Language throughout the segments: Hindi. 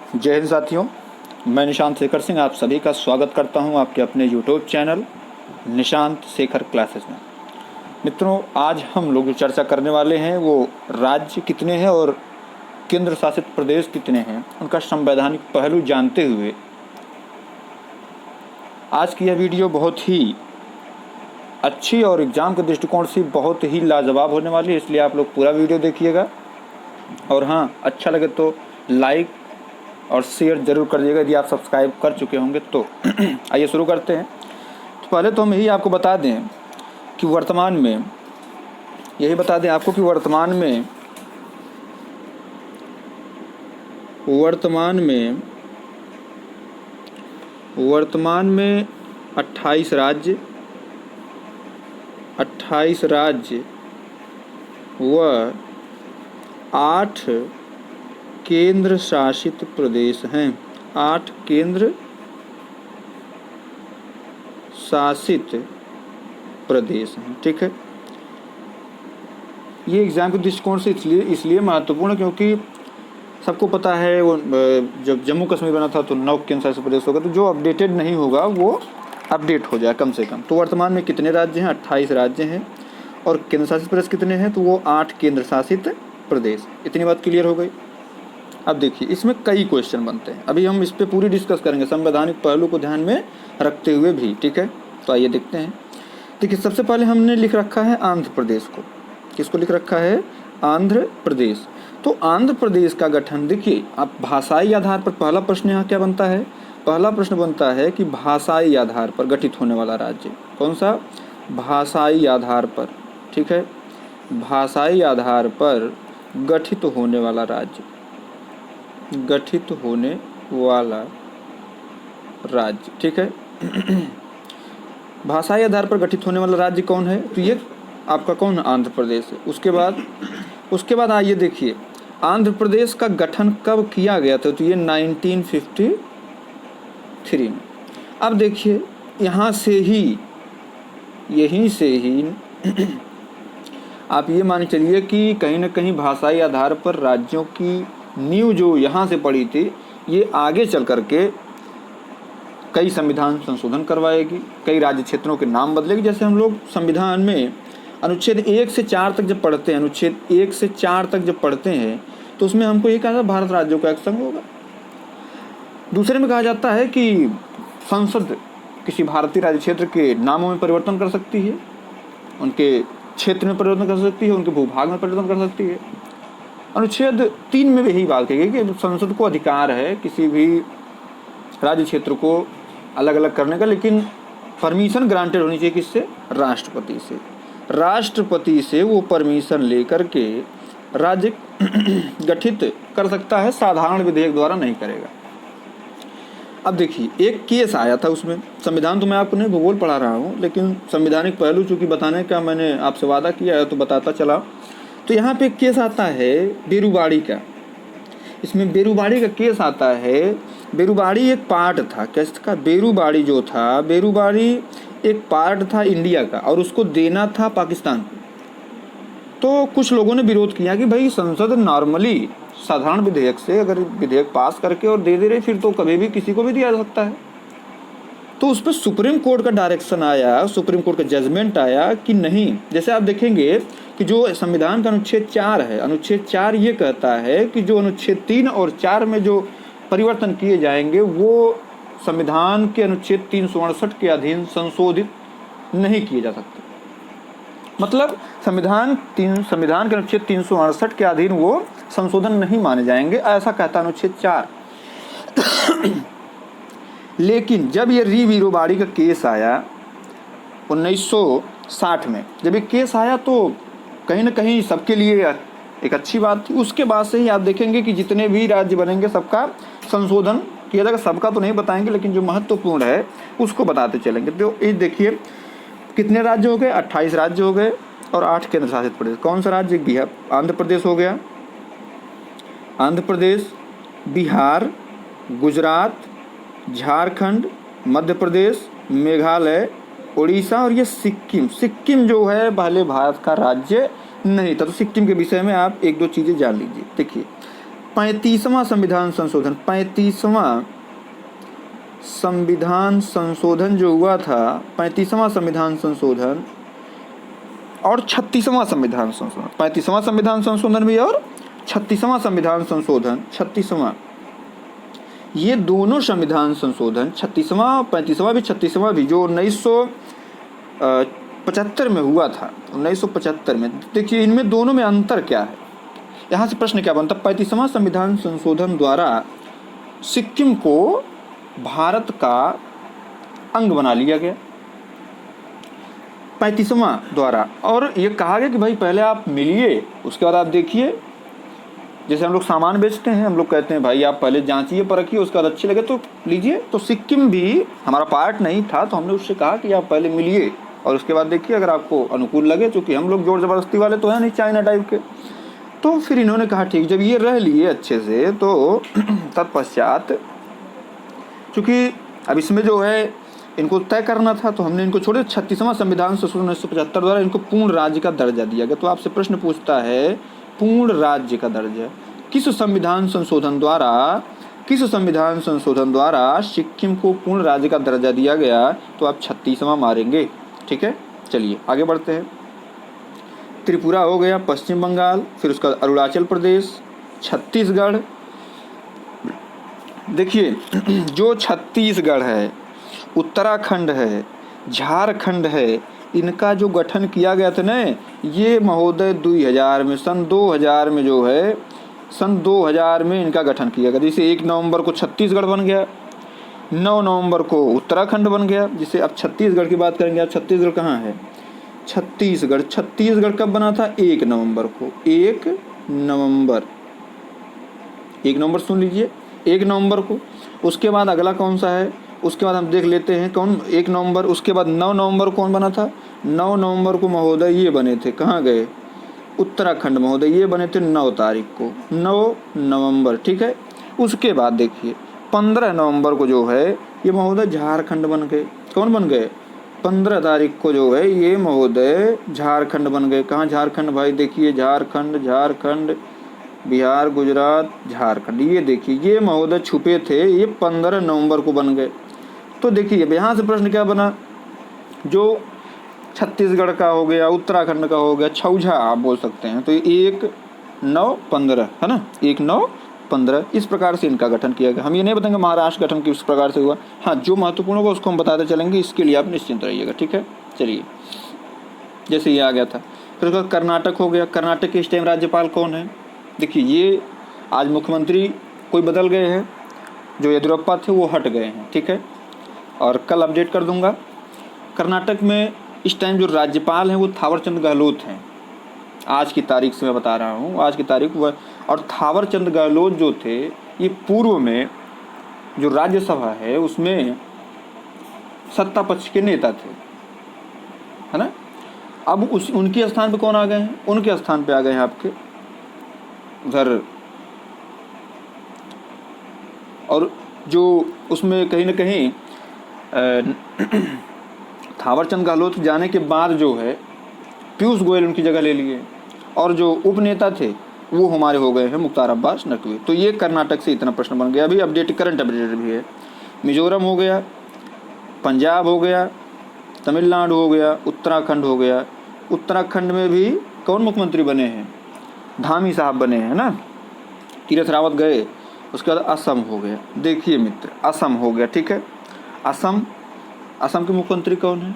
जय हिंद साथियों, मैं निशांत शेखर सिंह आप सभी का स्वागत करता हूं आपके अपने YouTube channel Nishant Shekhar classes में। मित्रों, आज हम लोग जो चर्चा करने वाले हैं वो राज्य कितने हैं और केंद्र शासित प्रदेश कितने हैं, उनका संवैधानिक पहलू जानते हुए आज की यह वीडियो बहुत ही अच्छी और एग्ज़ाम के दृष्टिकोण से बहुत ही लाजवाब होने वाली है, इसलिए आप लोग पूरा वीडियो देखिएगा। और हाँ, अच्छा लगे तो लाइक और शेयर ज़रूर कर दीजिएगा यदि आप सब्सक्राइब कर चुके होंगे तो। आइए शुरू करते हैं। तो पहले तो हम यही आपको बता दें कि वर्तमान में 28 राज्य व 8 केंद्र शासित प्रदेश हैं। 8 केंद्र शासित प्रदेश हैं, ठीक है। ये एग्ज़ाम के दृष्टिकोण से इसलिए महत्वपूर्ण है क्योंकि सबको पता है वो जब जम्मू कश्मीर बना था तो 9 केंद्र शासित प्रदेश होगा, तो जो अपडेटेड नहीं होगा वो अपडेट हो जाए कम से कम। तो वर्तमान में कितने राज्य हैं? 28 राज्य हैं। और केंद्र शासित प्रदेश कितने हैं? तो वो 8 केंद्र शासित प्रदेश। इतनी बात क्लियर हो गई। अब देखिए, इसमें कई क्वेश्चन बनते हैं, अभी हम इस पर पूरी डिस्कस करेंगे संवैधानिक पहलू को ध्यान में रखते हुए भी, ठीक है। तो आइए देखते हैं। देखिए, सबसे पहले हमने लिख रखा है आंध्र प्रदेश को। किसको लिख रखा है? आंध्र प्रदेश। तो आंध्र प्रदेश का गठन देखिए, आप भाषाई आधार पर पहला प्रश्न यहाँ क्या बनता है? पहला प्रश्न बनता है कि भाषाई आधार पर गठित होने वाला राज्य कौन सा? भाषाई आधार पर, ठीक है। भाषाई आधार पर गठित होने वाला राज्य, ठीक है। भाषाई आधार पर गठित होने वाला राज्य कौन है? तो ये आपका कौन? आंध्र प्रदेश है। उसके बाद आइए देखिए, आंध्र प्रदेश का गठन कब किया गया था? तो ये 1953 में। अब देखिए, यहीं से ही आप ये मान चलिए कि कहीं ना कहीं भाषाई आधार पर राज्यों की नींव जो यहाँ से पड़ी थी, ये आगे चल करके कई संविधान संशोधन करवाएगी, कई राज्य क्षेत्रों के नाम बदलेगी। जैसे हम लोग संविधान में अनुच्छेद 1 से 4 तक जब पढ़ते हैं, तो उसमें हमको ये कहा था भारत राज्यों का एक संघ होगा। दूसरे में कहा जाता है कि संसद किसी भारतीय राज्य क्षेत्र के नामों में परिवर्तन कर सकती है, उनके क्षेत्र में परिवर्तन कर सकती है, उनके भूभाग में परिवर्तन कर सकती है। अनुच्छेद 3 में भी यही बात कही गई कि संसद को अधिकार है किसी भी राज्य क्षेत्र को अलग अलग करने का, लेकिन परमिशन ग्रांटेड होनी चाहिए किससे? राष्ट्रपति से वो परमिशन लेकर के राज्य गठित कर सकता है, साधारण विधेयक द्वारा नहीं करेगा। अब देखिए, एक केस आया था उसमें, संविधान तो मैं आपको नहीं भूगोल पढ़ा रहा हूँ, लेकिन संवैधानिक पहलू चूँकि बताने का मैंने आपसे वादा किया है तो बताता चला। तो यहाँ पे एक केस आता है बेरुबाड़ी का। इसमें बेरुबाड़ी का केस आता है। बेरुबाड़ी एक पार्ट था किसका? बेरुबाड़ी जो था, बेरुबाड़ी एक पार्ट था इंडिया का और उसको देना था पाकिस्तान को। तो कुछ लोगों ने विरोध किया कि भाई संसद नॉर्मली साधारण विधेयक से अगर विधेयक पास करके और दे रही फिर तो कभी भी किसी को भी दिया जा सकता है। तो उस पर सुप्रीम कोर्ट का डायरेक्शन आया, सुप्रीम कोर्ट का जजमेंट आया कि नहीं। जैसे आप देखेंगे कि जो संविधान का अनुच्छेद 4 है, अनुच्छेद 4 ये कहता है कि जो अनुच्छेद 3 और 4 में जो परिवर्तन किए जाएंगे वो संविधान के अनुच्छेद 368 के अधीन संशोधित नहीं किए जा सकते। मतलब संविधान के अनुच्छेद 368 के अधीन वो संशोधन नहीं माने जाएंगे, ऐसा कहता अनुच्छेद 4। लेकिन जब ये बेरुबाड़ी का केस आया 1960 में, जब ये केस आया तो कहीं ना कहीं सबके लिए एक अच्छी बात थी। उसके बाद से ही आप देखेंगे कि जितने भी राज्य बनेंगे सबका संशोधन किया जाएगा। सबका तो नहीं बताएंगे, लेकिन जो महत्वपूर्ण है उसको बताते चलेंगे। तो ये देखिए, कितने राज्य हो गए? 28 राज्य हो गए और 8 केंद्र शासित प्रदेश। कौन सा राज्य? बिहार, आंध्र प्रदेश हो गया, आंध्र प्रदेश, बिहार, गुजरात, झारखंड, मध्य प्रदेश, मेघालय, उड़ीसा और ये सिक्किम जो है पहले भारत का राज्य नहीं था। तो सिक्किम के विषय में आप 1-2 चीज़ें जान लीजिए। देखिए, 35वां संविधान संशोधन, 35वां संविधान संशोधन जो हुआ था, 35वां संविधान संशोधन और 36वां संविधान संशोधन, 35वां संविधान संशोधन भी और 36वां संविधान संशोधन, 36वां, ये दोनों संविधान संशोधन 36वां 35वां भी 36वां भी जो 1975 में हुआ था, 1975 में, देखिए इनमें दोनों में अंतर क्या है। यहाँ से प्रश्न क्या बनता, 35वां संविधान संशोधन द्वारा सिक्किम को भारत का अंग बना लिया गया, 35वां द्वारा, और ये कहा गया कि भाई पहले आप मिलिए, उसके बाद आप देखिए। जैसे हम लोग सामान बेचते हैं, हम लोग कहते हैं भाई आप पहले जांचिए परखिए, उसके बाद अच्छे लगे तो लीजिए। तो सिक्किम भी हमारा पार्ट नहीं था, तो हमने उससे कहा कि आप पहले मिलिए और उसके बाद देखिए अगर आपको अनुकूल लगे, क्योंकि हम लोग जोर ज़बरदस्ती वाले तो है नहीं चाइना टाइप के। तो फिर इन्होंने कहा ठीक, जब ये रह लिए अच्छे से, तो तत्पश्चात चूँकि अब इसमें जो है इनको तय करना था, तो हमने इनको छोड़े। 36वां संविधान संशोधन 1975 द्वारा इनको पूर्ण राज्य का दर्जा दिया गया। तो आपसे प्रश्न पूछता है पूर्ण राज्य का दर्जा किस संविधान संशोधन द्वारा, किस संविधान संशोधन द्वारा सिक्किम को पूर्ण राज्य का दर्जा दिया गया, तो आप 36वां मारेंगे। ठीक है, चलिए आगे बढ़ते हैं। त्रिपुरा हो गया, पश्चिम बंगाल, फिर उसका अरुणाचल प्रदेश, छत्तीसगढ़। देखिए जो छत्तीसगढ़ है, उत्तराखंड है, झारखंड है, इनका जो गठन किया गया था न, ये महोदय 2000 में, सन 2000 में जो है, सन 2000 में इनका गठन किया गया। जैसे 1 नवंबर को छत्तीसगढ़ बन गया, 9 नवंबर को उत्तराखंड बन गया। जैसे अब छत्तीसगढ़ की बात करेंगे, अब छत्तीसगढ़ कहाँ है, छत्तीसगढ़, छत्तीसगढ़ कब बना था, 1 नवंबर को, 1 नवंबर, 1 नवंबर सुन लीजिए, 1 नवंबर को। उसके बाद अगला कौन सा है, उसके बाद हम देख लेते हैं कौन, 1 नवंबर। उसके बाद 9 नवंबर कौन बना था, 9 नवंबर को महोदय ये बने थे, कहाँ गए, उत्तराखंड महोदय ये बने थे 9 तारीख को, 9 नवंबर। ठीक है, उसके बाद देखिए 15 नवंबर को जो है ये महोदय झारखंड बन गए। कौन बन गए, 15 तारीख को जो है ये महोदय झारखंड बन गए। कहाँ झारखंड भाई, देखिए झारखंड, झारखंड, बिहार, गुजरात, झारखंड, ये देखिए ये महोदय छुपे थे, ये 15 नवंबर को बन गए। तो देखिए अब यहाँ से प्रश्न क्या बना, जो छत्तीसगढ़ का हो गया, उत्तराखंड का हो गया, छौझा आप बोल सकते हैं, तो 1 9 15 है ना, 1 9 15, इस प्रकार से इनका गठन किया गया। हम ये नहीं बताएंगे महाराष्ट्र गठन किस प्रकार से हुआ, हाँ जो महत्वपूर्ण होगा उसको हम बताते चलेंगे, इसके लिए आप निश्चिंत रहिएगा। ठीक है, चलिए जैसे ये आ गया था। फिर उसका कर्नाटक हो गया, कर्नाटक के इस टाइम राज्यपाल कौन है, देखिए ये आज मुख्यमंत्री कोई बदल गए हैं, जो येदियुरप्पा थे वो हट गए हैं। ठीक है, और कल अपडेट कर दूंगा। कर्नाटक में इस टाइम जो राज्यपाल हैं वो थावरचंद गहलोत हैं, आज की तारीख से मैं बता रहा हूँ, आज की तारीख वह। और थावरचंद गहलोत जो थे ये पूर्व में जो राज्यसभा है उसमें सत्ता पक्ष के नेता थे, है ना। अब उनके स्थान पे कौन आ गए हैं, उनके स्थान पे आ गए हैं आपके उधर, और जो उसमें कहीं ना कहीं थावरचंद गहलोत जाने के बाद जो है पीयूष गोयल उनकी जगह ले लिए, और जो उपनेता थे वो हमारे हो गए हैं मुख्तार अब्बास नकवी। तो ये कर्नाटक से इतना प्रश्न बन गया। अभी अपडेट करंट अपडेट भी है, मिजोरम हो गया, पंजाब हो गया, तमिलनाडु हो गया, उत्तराखंड हो गया। उत्तराखंड में भी कौन मुख्यमंत्री बने हैं, धामी साहब बने हैं ना, तीरथ रावत गए। उसके बाद असम हो गया, देखिए मित्र असम हो गया। ठीक है, असम, असम के मुख्यमंत्री कौन है,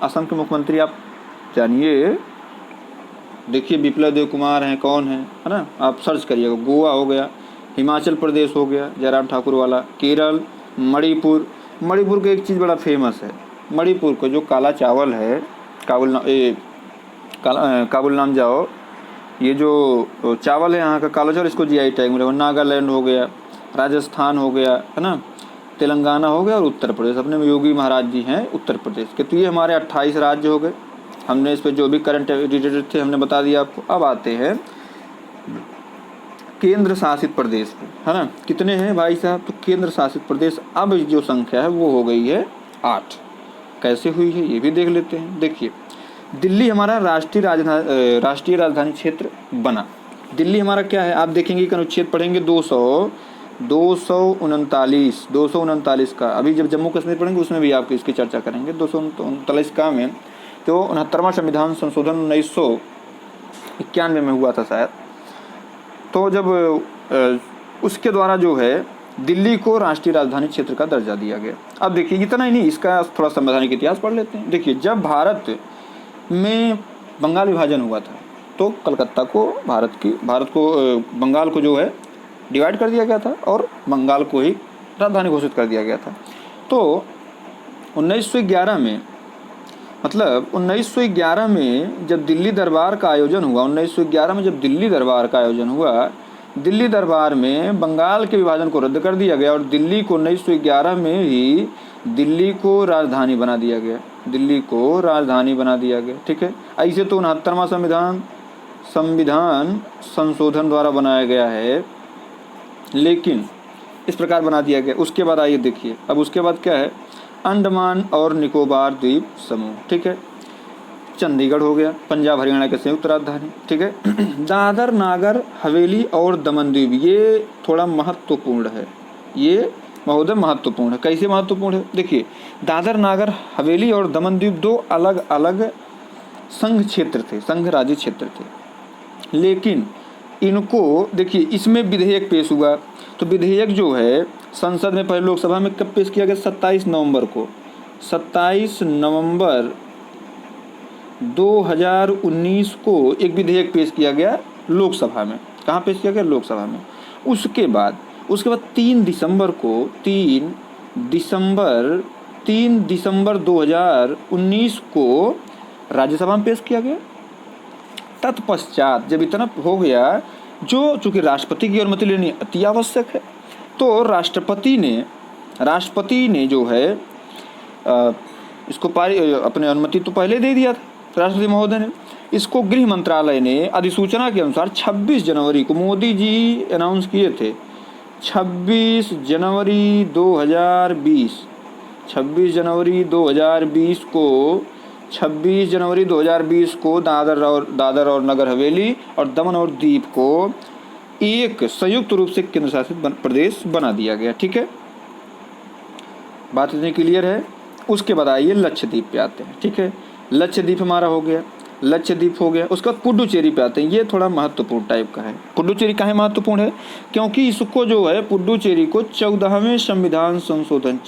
असम के मुख्यमंत्री आप जानिए, देखिए बिप्लब देव कुमार हैं, कौन है ना, आप सर्च करिएगा। गोवा हो गया, हिमाचल प्रदेश हो गया जयराम ठाकुर वाला, केरल, मणिपुर। मणिपुर का एक चीज़ बड़ा फेमस है, मणिपुर का जो काला चावल है, काबुल नाम जाओ, ये जो चावल है यहाँ का काला चावल, इसको जीआई टैग मिला। नागालैंड हो गया, राजस्थान हो गया, है ना, तेलंगाना हो गया, और उत्तर प्रदेश अपने में योगी महाराज जी हैं उत्तर प्रदेश के। तो ये हमारे 28 राज्य हो गए। हमने इस पर जो भी करंट रिलेटेड थे हमने बता दिया आपको। अब आते हैं केंद्र शासित प्रदेश पे, है ना, कितने हैं भाई साहब, तो केंद्र शासित प्रदेश अब जो संख्या है वो हो गई है 8। कैसे हुई है ये भी देख लेते हैं। देखिए दिल्ली हमारा राष्ट्रीय राजधानी क्षेत्र बना, दिल्ली हमारा क्या है, आप देखेंगे कि अनुच्छेद पढ़ेंगे 239 का। अभी जब जम्मू कश्मीर पढ़ेंगे उसमें भी आपको इसकी चर्चा करेंगे। 239 का में तो 69वां संविधान संशोधन 1991 में हुआ था शायद। तो जब उसके द्वारा जो है दिल्ली को राष्ट्रीय राजधानी क्षेत्र का दर्जा दिया गया। अब देखिए इतना ही नहीं, इसका थोड़ा संवैधानिक इतिहास पढ़ लेते हैं। देखिए जब भारत में बंगाल विभाजन हुआ था तो कलकत्ता को बंगाल को जो है डिवाइड कर दिया गया था और बंगाल को ही राजधानी घोषित कर दिया गया था। तो 1911 में, मतलब 1911 में जब दिल्ली दरबार का आयोजन हुआ, 1911 में जब दिल्ली दरबार का आयोजन हुआ, दिल्ली दरबार में बंगाल के विभाजन को रद्द कर दिया गया और दिल्ली को 1911 में ही दिल्ली को राजधानी बना दिया गया। दिल्ली को राजधानी बना दिया गया, ठीक है। ऐसे तो 69वां संविधान संशोधन द्वारा बनाया गया है, लेकिन इस प्रकार बना दिया गया। उसके बाद आइए देखिए, अब उसके बाद क्या है, अंडमान और निकोबार द्वीप समूह, ठीक है। चंडीगढ़ हो गया, पंजाब हरियाणा के संयुक्त राजधानी, ठीक है। दादर नागर हवेली और दमन द्वीप, ये थोड़ा महत्वपूर्ण है, ये महोदय महत्वपूर्ण है। कैसे महत्वपूर्ण है, देखिए दादर नागर हवेली और दमन द्वीप दो अलग अलग संघ क्षेत्र थे, संघ राज्य क्षेत्र थे, लेकिन इनको देखिए इसमें विधेयक पेश हुआ। तो विधेयक जो है संसद में पहले लोकसभा में कब पेश किया गया, 27 नवंबर को, 27 नवंबर 2019 को एक विधेयक पेश किया गया लोकसभा में। कहाँ पेश किया गया, लोकसभा में। उसके बाद 3 दिसंबर 2019 को राज्यसभा में पेश किया गया। तत्पश्चात जब इतना हो गया, जो चूँकि राष्ट्रपति की अनुमति लेनी अति आवश्यक है, तो राष्ट्रपति ने जो है इसको अपने अनुमति तो पहले दे दिया था राष्ट्रपति महोदय ने। इसको गृह मंत्रालय ने अधिसूचना के अनुसार 26 जनवरी को मोदी जी अनाउंस किए थे। 26 जनवरी 2020 को दादर और नगर हवेली और दमन और दीव को एक संयुक्त रूप से केंद्र शासित प्रदेश बना दिया गया, ठीक है। बात इतनी क्लियर है। उसके बाद आइए लक्षद्वीप पे आते हैं, ठीक है। लक्षद्वीप हमारा हो गया, लक्षद्वीप हो गया। उसका पुडुचेरी पे आते हैं, ये थोड़ा महत्वपूर्ण टाइप का है। पुडुचेरी काहे महत्वपूर्ण है, क्योंकि इसको जो है पुडुचेरी को 14वें संविधान संशोधन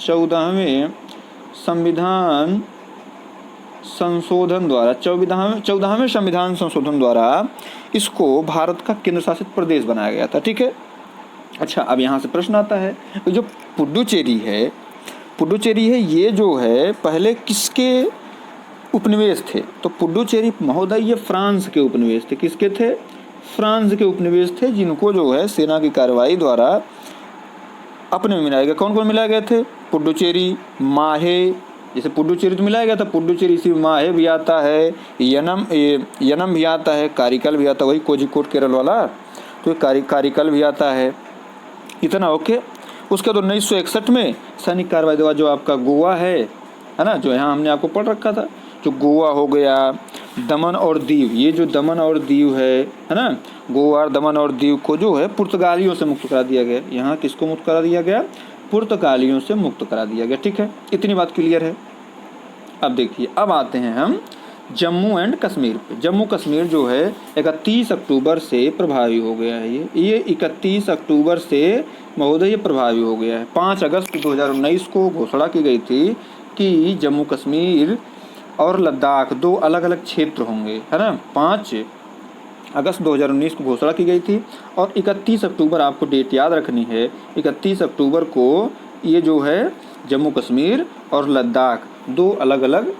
द्वारा इसको भारत का केंद्र शासित प्रदेश बनाया गया था, ठीक है। अच्छा, अब यहाँ से प्रश्न आता है, जो पुडुचेरी है ये जो है पहले किसके उपनिवेश थे, तो पुडुचेरी महोदय ये फ्रांस के उपनिवेश थे। किसके थे, फ्रांस के उपनिवेश थे, जिनको जो है सेना की कार्रवाई द्वारा अपने में मिलाया गया। कौन कौन मिलाए गए थे, पुडुचेरी, माहे, जैसे पुडुचेरी तो मिलाया गया था, पुडुचेरी से माहे भी आता है, यनम भी आता है, कारिकल भी आता है, वही कोझिकोड केरल वाला, तो कारिकल भी आता है, इतना ओके। उसके बाद 1961 में सैनिक कार्रवाई द्वारा जो आपका गोवा है ना, जो यहाँ हमने आपको पढ़ रखा था, जो गोवा हो गया, दमन और दीव, ये जो दमन और दीव है ना, गोवा, दमन और दीव को जो है पुर्तगालियों से मुक्त करा दिया गया। यहाँ किसको मुक्त करा दिया गया, पुर्तगालियों से मुक्त करा दिया गया, ठीक है। इतनी बात क्लियर है। अब देखिए, अब आते हैं हम जम्मू एंड कश्मीर पे। जम्मू कश्मीर जो है 31 अक्टूबर से प्रभावी हो गया है। ये 31 अक्टूबर से महोदय ये प्रभावी हो गया है। 5 अगस्त 2019 को घोषणा की गई थी कि जम्मू कश्मीर और लद्दाख दो अलग अलग क्षेत्र होंगे, है ना। 5 अगस्त 2019 को घोषणा की गई थी और 31 अक्टूबर आपको डेट याद रखनी है। 31 अक्टूबर को ये जो है जम्मू कश्मीर और लद्दाख दो अलग अलग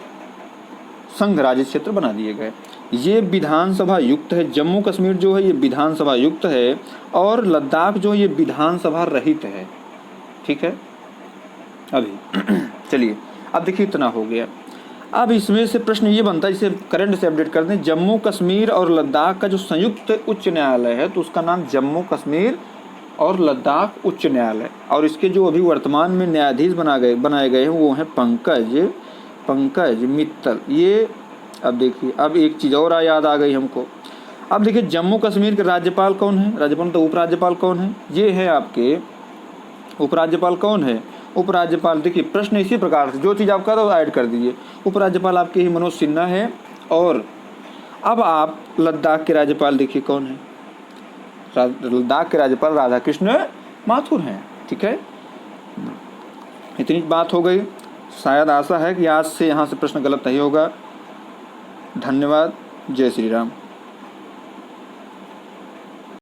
संघ राज्य क्षेत्र बना दिए गए। ये विधानसभा युक्त है। जम्मू कश्मीर जो है ये विधानसभा युक्त है और लद्दाख जो है ये विधानसभा रहित है, ठीक है। अभी चलिए, अब देखिए इतना हो गया। अब इसमें से प्रश्न ये बनता है, इसे करंट से अपडेट कर दें। जम्मू कश्मीर और लद्दाख का जो संयुक्त उच्च न्यायालय है तो उसका नाम जम्मू कश्मीर और लद्दाख उच्च न्यायालय, और इसके जो अभी वर्तमान में न्यायाधीश बनाए गए हैं वो हैं पंकज मित्तल। ये अब देखिए, अब एक चीज़ और याद आ गई हमको। अब देखिए जम्मू कश्मीर के राज्यपाल कौन है, राज्यपाल तो उपराज्यपाल कौन है, ये है आपके उपराज्यपाल कौन है, उपराज्यपाल देखिए प्रश्न इसी प्रकार से जो चीज़ आप कर रहे हो ऐड कर दीजिए। उपराज्यपाल आपके ही मनोज सिन्हा है। और अब आप लद्दाख के राज्यपाल देखिए कौन है, लद्दाख के राज्यपाल राधा कृष्ण माथुर हैं। ठीक है, इतनी बात हो गई। शायद आशा है कि आज से यहाँ से प्रश्न गलत नहीं होगा। धन्यवाद। जय श्री राम।